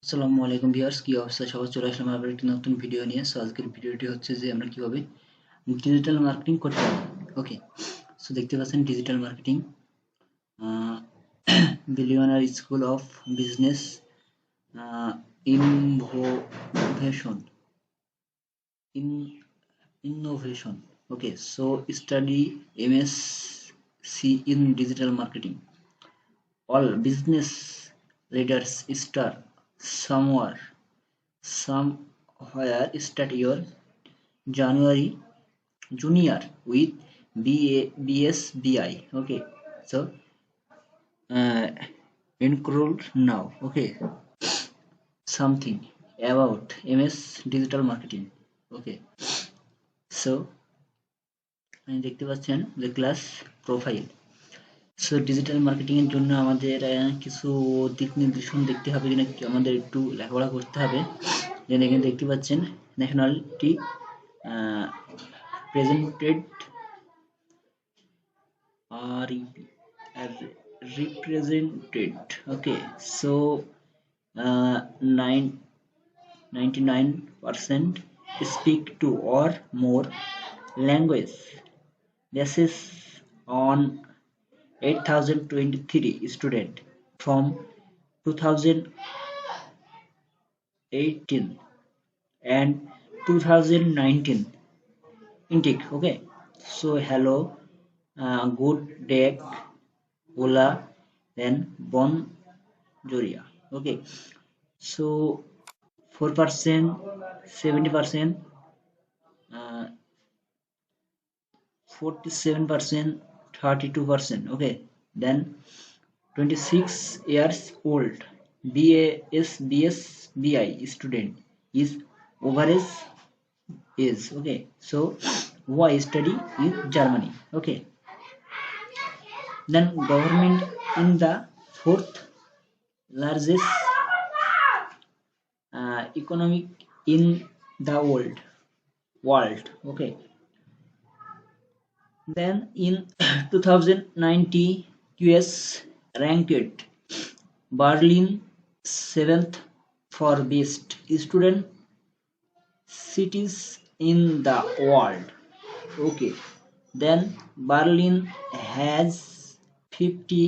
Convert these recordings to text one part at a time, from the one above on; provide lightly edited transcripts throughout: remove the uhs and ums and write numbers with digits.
আসসালামু আলাইকুম ভিউয়ার্স, কি অবস্থা সবার? চলে আসলাম আবার একটি নতুন ভিডিও নিয়ে। সো আজকের ভিডিওটি হচ্ছে যে আমরা কিভাবে ডিজিটাল মার্কেটিং করতে পারি। ওকে, সো দেখতে পাচ্ছেন digital marketing billionaire school of business innovation in innovation. Okay, so study MSc in digital marketing. All business leaders start somewhere. Somewhere start your January junior with BSBI. Okay, so enroll now. Okay, something about MS digital marketing. Okay, so দেখতে পাচ্ছেন যে class profile. So digital marketing এর জন্য আমাদের কিছু দিক নির্দেশন দেখতে হবে, কিনা আমাদের একটু লেখাপড়া করতে হবে। যেন এখানে দেখতে পাচ্ছেন nationality presented are represented. Okay, so 99% speak two or more language. This is on 8023 student from 2018 and 2019 intake. Okay, so hello, good day, hola, then bonjour. Okay, so 4%, 70%, 47%, 32%. Okay, then 26 years old BSBI student is average age. Okay, so why study in Germany. Okay, then government in the fourth largest economic in the world. Okay, then in 2019 US ranked Berlin 7th for best student cities in the world. Okay, then Berlin has 50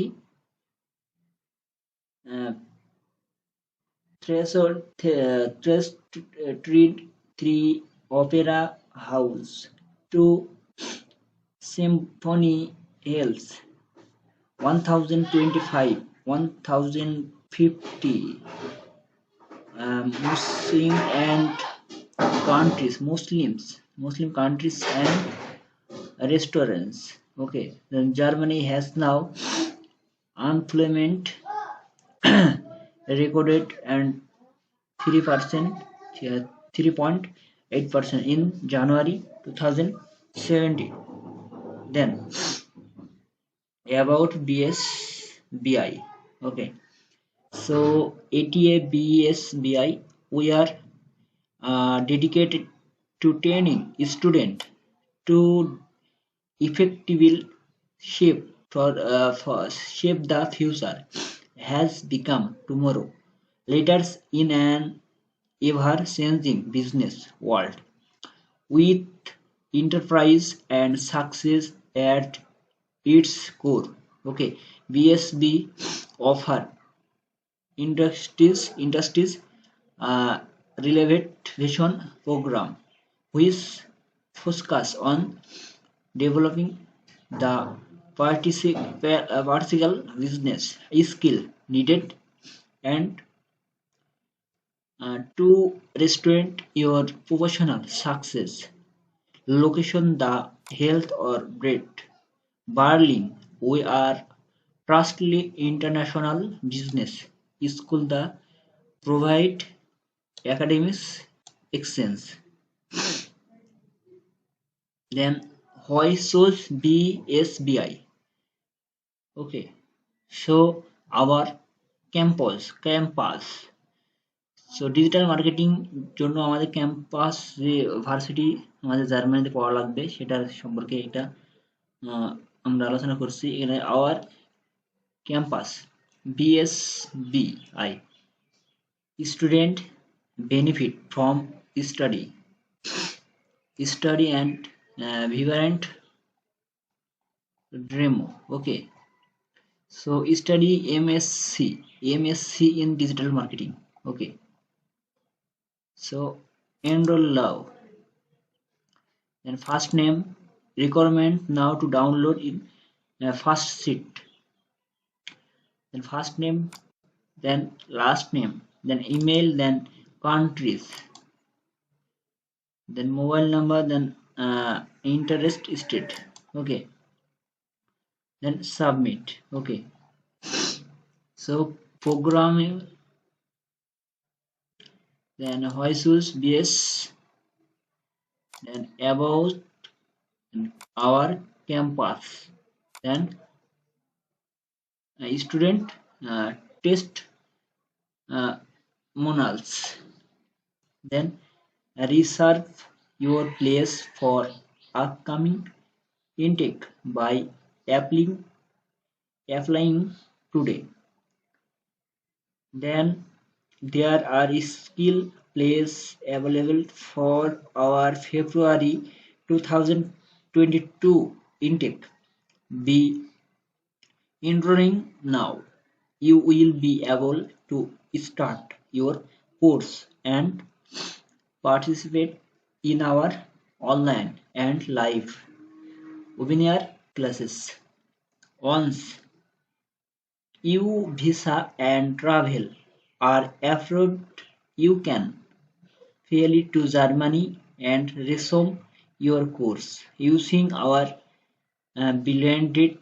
treat 3 opera house, 2 symphony halls, 1025 1050 Muslim countries and restaurants. Okay, then Germany has now unemployment recorded and 3.8% in January 2017. Then about BSBI. Okay, so ATA BSBI, we are dedicated to training student to effectively shape shape the future has become tomorrow leaders in an ever-changing business world with enterprise and success at its core. Okay, BSB offer industries relevant vision program which focus on developing the vertical business skill needed and to restrain your professional success. Location the health or bread. Berlin, we are trustly international business school the provide academics exchange. Then why shows BSBI? Okay, so our campus. So digital marketing জন্য আমাদের campus যে varsity আমাদের জার্মানিতে পড়া লাগবে সেটার সম্পর্কে এটা আমরা আলোচনা করছি। এখানে our campus BSBI Student benefit from study and vibrant demo. Okay, so study MSc in digital marketing. Okay, so enroll now. Then first name requirement now to download in first sheet. Then first name, then last name, then email, then countries, then mobile number, then interest state. Okay, then submit. Okay, so programming, then Hoisus BS, then about our campus, then student test monals, then reserve your place for upcoming intake by applying today. Then there are skill plays available for our February 2022 intake. Be enrolling now. You will be able to start your course and participate in our online and live webinar classes. Once your visa and travel are approved, you can fly to Germany and resume your course using our blended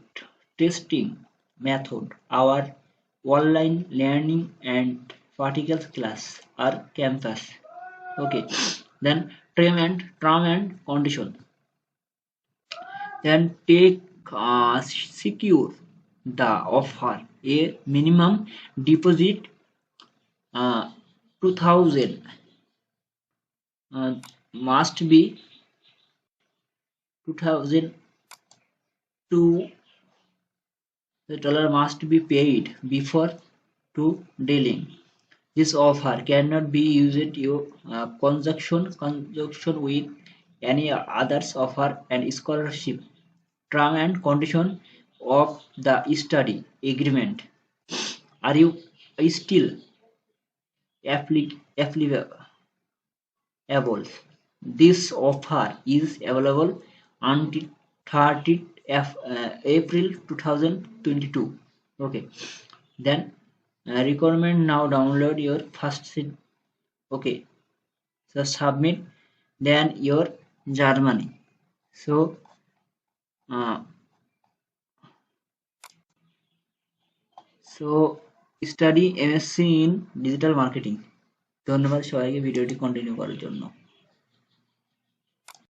testing method. Our online learning and practical class are campus. Okay, then term and condition. Then take secure the offer. A minimum deposit 2000 must be 2002. The dollar must be paid before to dealing. This offer cannot be used in conjunction with any others offer and scholarship. Term and condition of the study agreement. Are you still applicable? This offer is available until 30th April 2022. Okay, then requirement now download your first sheet. Okay, so submit, then your Germany. So uh, so study MSc in digital marketing. ধন্যবাদ সবাইকে ভিডিওটি continue করার জন্য।